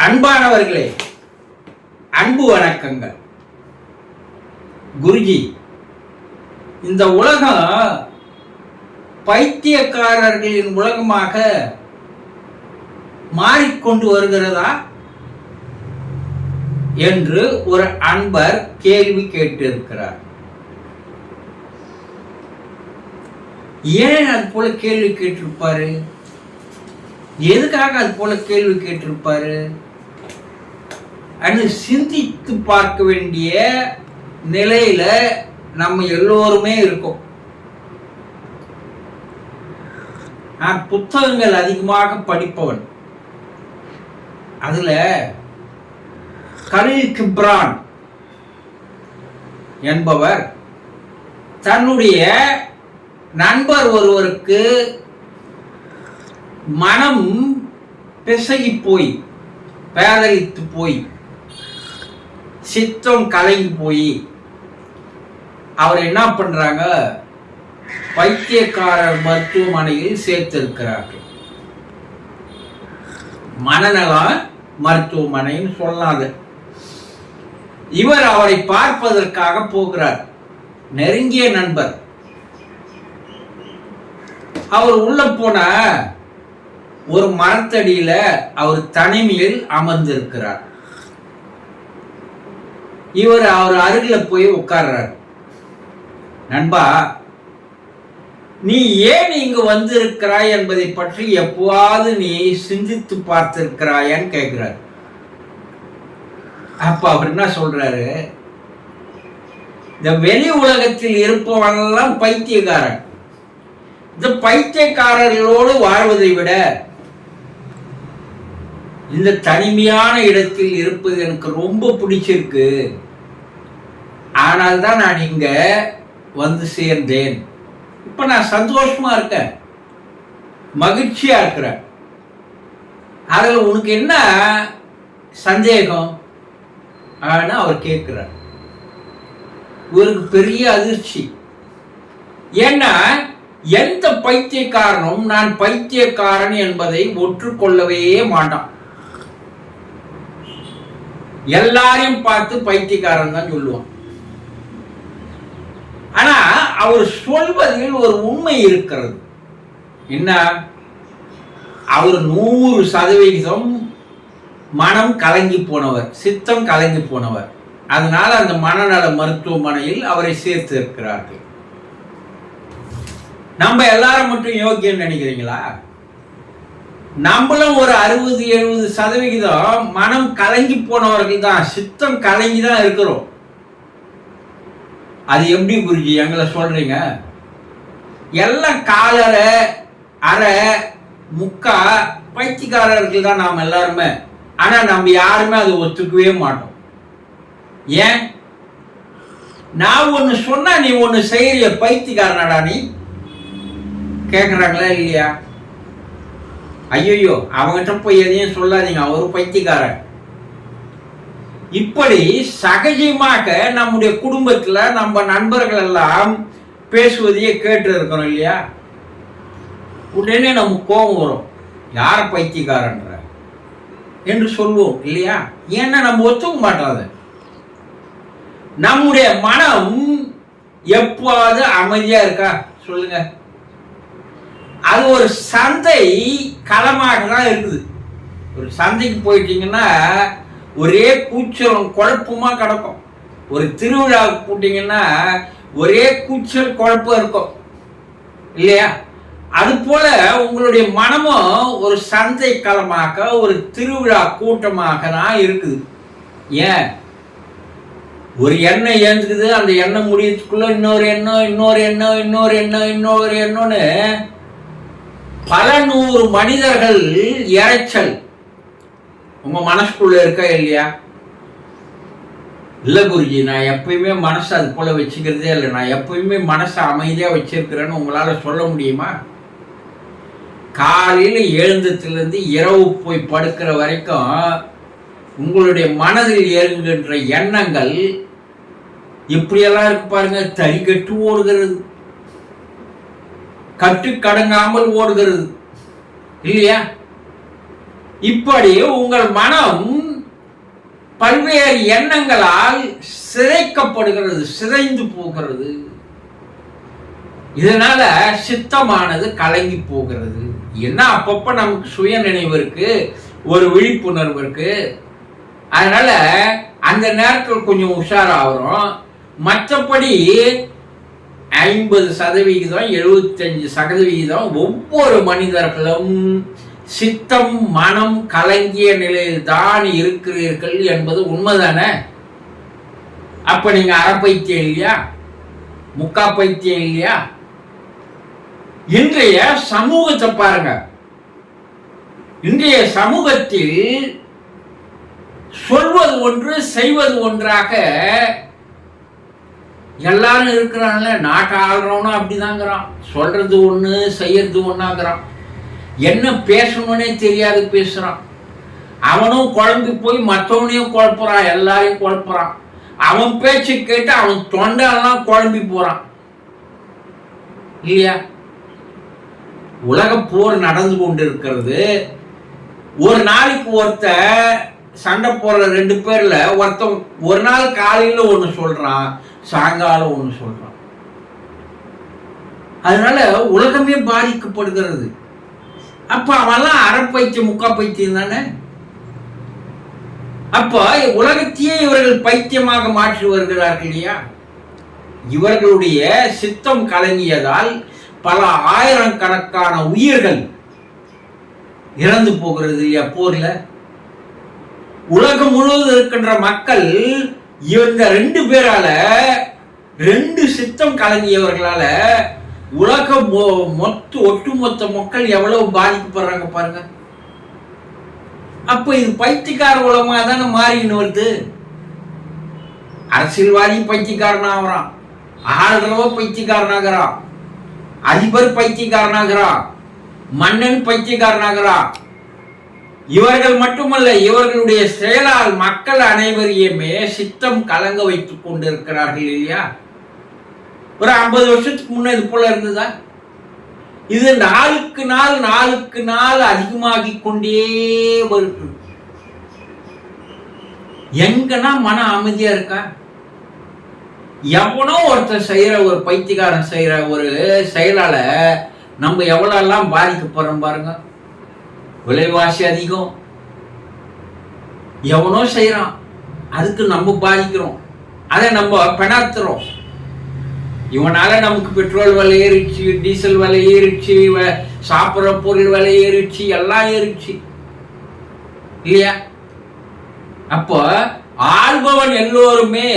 அன்பானவர்களே, அன்பு வணக்கங்கள். குருஜி, இந்த உலகம் பைத்தியக்காரர்களின் உலகமாக மாறிக்கொண்டு வருகிறதா என்று ஒரு அன்பர் கேள்வி கேட்டிருக்கிறார். ஏன் அது போல கேள்வி கேட்டிருப்பாரு? எதுக்காக அது போல கேள்வி கேட்டிருப்பாரு? அது சிந்தித்து பார்க்க வேண்டிய நிலையில நம்ம எல்லோருமே இருக்கோம். நான் புத்தகங்கள் அதிகமாக படிப்பவன். அதுல கலீல் கிப்ரான் என்பவர் தன்னுடைய நண்பர் ஒருவருக்கு மனம் பிசகி போய், பேதலித்து போய், சித்தம் கலங்கி போய் அவர் என்ன பண்றாங்க, பைத்தியக்காரர் மருத்துவமனையில் சேர்த்திருக்கிறார்கள். மனநல மருத்துவமனைன்னு சொல்லாத. இவர் அவரை பார்ப்பதற்காக போகிறார். நெருங்கிய நண்பர். அவர் உள்ள போன ஒரு மரத்தடியில அவர் தனிமையில் அமர்ந்திருக்கிறார். இவர் அவர் அருகில் போய் உட்கார்றார். நண்பா, நீ ஏன் இங்கு வந்திருக்கிறாய் என்பதை பற்றி எப்போவாது நீ சிந்தித்து பார்த்திருக்கிறாயான்னு கேட்கிறார். அப்ப அவர் என்ன சொல்றாரு, இந்த வெளி உலகத்தில் இருப்பவனெல்லாம் பைத்தியக்காரன். இந்த பைத்தியக்காரர்களோடு வாழ்வதை விட இந்த தனிமையான இடத்தில் இருப்பது எனக்கு ரொம்ப பிடிச்சிருக்கு. ஆனால் தான் நான் இங்க வந்து சேர்ந்தேன். இப்ப நான் சந்தோஷமா இருக்கேன், மகிழ்ச்சியா இருக்கிறேன். அதில் உனக்கு என்ன சந்தேகம் அவர் கேட்கிறார். இவருக்கு பெரிய அதிர்ச்சி. ஏன்னா எந்த பைத்தியக்காரனும் நான் பைத்தியக்காரன் என்பதை ஒற்றுக்கொள்ளவே மாட்டான். எல்லாரையும் பார்த்து பைத்தியக்காரன் தான் சொல்லுவான். ஆனா அவர் சொல்வதில் ஒரு உண்மை இருக்கிறது. என்ன? அவர் 100% மனம் கலங்கி போனவர், சித்தம் கலங்கி போனவர். அதனால அந்த மனநல மருத்துவமனையில் அவரை சேர்த்து இருக்கிறார்கள். நம்ம எல்லாரும் மட்டும் யோக்கியம் நினைக்கிறீங்களா? நம்மளும் ஒரு 60-70% மனம் கலங்கி போனவர்கள் தான், சித்தம் கலங்கி தான் இருக்கிறோம். அது எப்படி குருஜி எங்களை சொல்றீங்க? எல்லாம் காலரை அரை முக்கா பைத்தியக்காரர்கள் தான் நாம் எல்லாருமே. ஆனா நம்ம யாருமே அதை ஒத்துக்கவே மாட்டோம். ஏன்? நான் ஒண்ணு சொன்னா நீ ஒண்ணு செய்யறிய, பைத்தியக்காரனடா நீ கேக்குறாங்களா இல்லையா? ஐயோ, அவங்கிட்ட போய் எதையும் சொல்லாதீங்க, அவரு பைத்தியக்காரன். இப்படி சகஜமாக நம்முடைய குடும்பத்துல நம்ம நண்பர்கள் எல்லாம் பேசுவதையே கேட்டு இருக்கிறோம் இல்லையா? உடனே நமக்கு கோபம் வரும், யார பைத்தியக்காரன்ற என்று சொல்லுவோம் இல்லையா? ஏன்னா நம்ம ஒத்துக்க மாட்டோம். நம்முடைய மனம் எப்போது அமைதியா இருக்கா சொல்லுங்க? அது ஒரு சந்தை களமாக தான் இருக்குது. ஒரு சந்தைக்கு போயிட்டீங்கன்னா ஒரே கூச்சலும் குழப்பமா கிடக்கும். ஒரு திருவிழாவுக்கு போட்டீங்கன்னா ஒரே கூச்சல் குழப்பம் இருக்கும் இல்லையா? அது போல உங்களுடைய மனமும் ஒரு சந்தை களமாக, ஒரு திருவிழா கூட்டமாக தான் இருக்குது. ஏன்? ஒரு எண்ணம் ஏந்துக்குது, அந்த எண்ணம் முடியறதுக்குள்ள இன்னொரு எண்ணம், இன்னொரு எண்ணம், இன்னொரு எண்ணம், இன்னொரு எண்ணம்னு பல 100 மனிதர்கள் இறைச்சல் உங்க மனசுக்குள்ள இருக்கா இல்லையா? இல்ல குருஜி, நான் எப்பயுமே மனசை அது போல வச்சுக்கிறதே இல்லை, நான் எப்பயுமே மனசை அமைதியா வச்சிருக்கிறேன்னு உங்களால சொல்ல முடியுமா? காலையில எழுந்ததுலேருந்து இரவு போய் படுக்கிற வரைக்கும் உங்களுடைய மனதில் ஏறுகின்ற எண்ணங்கள் எப்படியெல்லாம் இருக்கு பாருங்க. தறி கட்டு ஓடுகிறது, கட்டு கடங்காமல் ஓடுகிறது இல்லையா? இப்படி உங்கள் மனம் பல்வேறு எண்ணங்களால் சிதைக்கப்படுகிறது, சிதைந்து போகிறது. இதனால சித்தமானது கலங்கி போகிறது. என்ன அப்பப்ப நமக்கு சுய நினைவு இருக்கு, ஒரு விழிப்புணர்வு இருக்கு. அதனால அந்த நேரத்தில் கொஞ்சம் உஷாராகிறோம். மற்றபடி 50%, 75% ஒவ்வொரு மனிதர்களும் சித்தம் மனம் கலங்கிய நிலையில் தான் இருக்கிறீர்கள் என்பது உண்மைதானே? அப்ப நீங்க அறப்பைத்தியம் இல்லையா, முக்கா பைத்தியம் இல்லையா? இன்றைய சமூகத்தை பாருங்க. இன்றைய சமூகத்தில் சொல்வது ஒன்று செய்வது ஒன்றாக எல்லாரும் இருக்கிறாங்க. நாட்டை ஆள்றவனும் அப்படிதாங்கிறான். சொல்றது ஒண்ணு செய்யறது ஒண்ணாங்கிறான். என்ன பேசணும்னே தெரியாது பேசுறான். அவனும் குழம்பு போய் மற்றவனையும் குழப்புறான், எல்லாரையும் குழப்புறான். அவன் பேச்சு கேட்டு அவன் தொண்டெல்லாம் குழம்பி போறான் இல்லையா? உலக போர் நடந்து கொண்டு இருக்கிறது. ஒரு நாளைக்கு ஒருத்த சண்டை போடுற 2 பேர்ல ஒருத்தன் ஒரு நாள் காலையில ஒண்ணு சொல்றான், சாயங்காலம் ஒண்ணு சொல்றான். அதனால உலகமே பாதிக்கப்படுகிறது. அப்ப அவெல்லாம் அறப்பைத்தியம் முக்கா பைத்தியம் தானே? அப்ப உலகத்தையே இவர்கள் பைத்தியமாக மாற்றி வருகிறார்கள் இல்லையா? இவர்களுடைய சித்தம் கலங்கியதால் பல ஆயிரக்கணக்கான உயிர்கள் இறந்து போகிறது இல்லையா போர்ல? உலகம் முழுவதும் இருக்கின்ற மக்கள் இந்த 2 பேரால, 2 சித்தம் கலங்கியவர்களால உலகம் ஒட்டுமொத்த மக்கள் எவ்வளவு பாதிக்கப்படுறாங்க பாருங்க. அப்ப இது பைத்தியக்கார உலகமா தானே மாறின்னு வருது. அரசியல்வாதி பைத்தியக்காரன் ஆகிறான், ஆளுறவ பைத்தியக்காரனாகிறான், அதிபர் பைத்தியக்காரனாகிறான், மன்னன் பைத்தியக்காரனாகிறான். இவர்கள் மட்டுமல்ல, இவர்களுடைய செயலால் மக்கள் அனைவரையுமே சித்தம் கலங்க வைத்துக் கொண்டிருக்கிறார்கள் இல்லையா? ஒரு 50 வருஷத்துக்கு முன்ன இது போல இருந்ததா? இது நாளுக்கு நாள் அதிகமாகி கொண்டே வருது. எங்கன்னா மன அமைதியா இருக்கா? எவனோ ஒருத்தர் செய்யற ஒரு பைத்தியக்காரன் செய்யற ஒரு செயலால நம்ம எவ்வளவு எல்லாம் பாதிக்கப்படுறோம் பாருங்க. விலைவாசி அதிகம், எவனோ செய்யறான், அதுக்கு நம்ம பாதிக்கிறோம், அதை நம்ம பெணாத்துறோம். இவனால நமக்கு பெட்ரோல் விலை ஏறிடுச்சு, டீசல் விலை ஏறிடுச்சு, சாப்பிட்ற பொருள் விலை ஏறிடுச்சு, எல்லாம் ஏறிடுச்சு இல்லையா? அப்போ ஆள்பவன் எல்லோருமே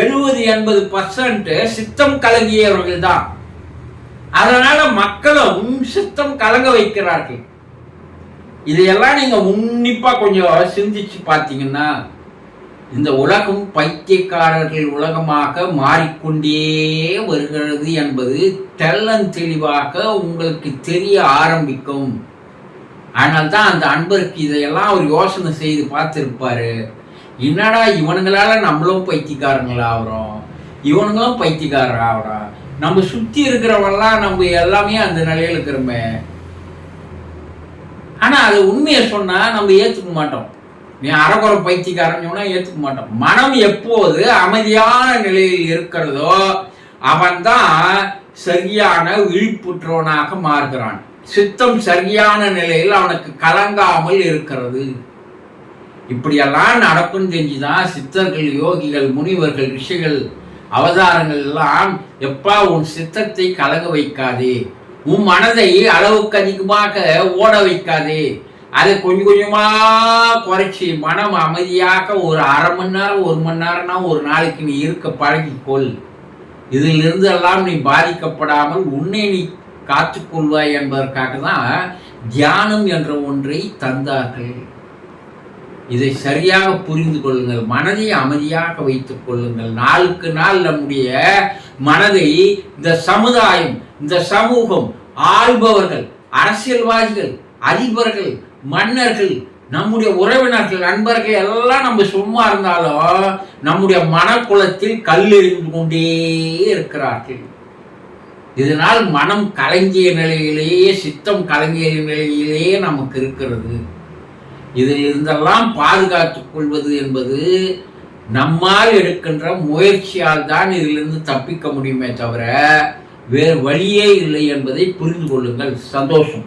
70-80% சித்தம் கலங்கியவர்கள் தான். அதனால மக்களும் சித்தம் கலங்க வைக்கிறார்கள். இதையெல்லாம் நீங்க உன்னிப்பா கொஞ்சம் சிந்திச்சு பார்த்தீங்கன்னா இந்த உலகம் பைத்தியக்காரர்கள் உலகமாக மாறிக்கொண்டே வருகிறது என்பது தெளிவாக உங்களுக்கு தெரிய ஆரம்பிக்கும். அதனால்தான் அந்த அன்பருக்கு இதையெல்லாம் அவர் யோசனை செய்து பார்த்திருப்பாரு. என்னடா இவனுங்களால நம்மளும் பைத்தியக்காரங்களா ஆகிறோம், இவனுங்களும் பைத்தியக்காரர் ஆகிறோம், நம்ம சுத்தி இருக்கிறவங்கலாம் நம்ம எல்லாமே அந்த நிலையில இருக்கிறோமே. ஆனா அது உண்மையை சொன்னா நம்ம ஏத்துக்க மாட்டோம். நீ அறகுறை பைத்தியக்காரன் சொன்னா ஏத்துக்க மாட்டோம். மனம் எப்போது அமைதியான நிலையில் இருக்கிறதோ அவன் தான் சரியான விழிப்புற்றவனாக மாறுகிறான். சித்தம் சரியான நிலையில் அவனுக்கு கலங்காமல் இருக்கிறது. இப்படியெல்லாம் நடக்குன்னு தெரிஞ்சுதான் சித்தர்கள், யோகிகள், முனிவர்கள், ரிஷிகள், அவதாரங்கள் எல்லாம் எப்பா உன் சித்தத்தை கலங்க வைக்காதே, உன் மனதை அளவுக்கு அதிகமாக ஓட வைக்காதே, அதை கொஞ்சம் கொஞ்சமா குறைச்சி மனம் அமைதியாக ஒரு அரை மணி நேரம் 1 மணி நேரம்னா ஒரு நாளைக்கு நீ இருக்க பழகிக்கொள். இதிலிருந்து எல்லாம் நீ பாதிக்கப்படாமல் உன்னை நீ காத்துக்கொள்வாய் என்பதற்காக தான் தியானம் என்ற ஒன்றை தந்தார்கள். இதை சரியாக புரிந்து கொள்ளுங்கள். மனதை அமைதியாக வைத்துக் கொள்ளுங்கள். நாளுக்கு நாள் நம்முடைய மனதை இந்த சமுதாயம், இந்த சமூகம், ஆள்பவர்கள், அரசியல்வாதிகள், அதிபர்கள், மன்னர்கள், நம்முடைய உறவினர்கள், நண்பர்கள் எல்லாம் நம்ம சும்மா இருந்தாலும் நம்முடைய மனக்குளத்தில் கல் எறிந்து கொண்டே இருக்கிறார்கள். இதனால் மனம் கலங்கிய நிலையிலேயே, சித்தம் கலங்கிய நிலையிலேயே நமக்கு இருக்கிறது. இதில் இருந்தெல்லாம் பாதுகாத்துக் கொள்வது என்பது நம்மால் எடுக்கின்ற முயற்சியால் தான் இதிலிருந்து தப்பிக்க முடியுமே தவிர வேறு வழியே இல்லை என்பதை புரிந்து கொள்ளுங்கள். சந்தோஷம்.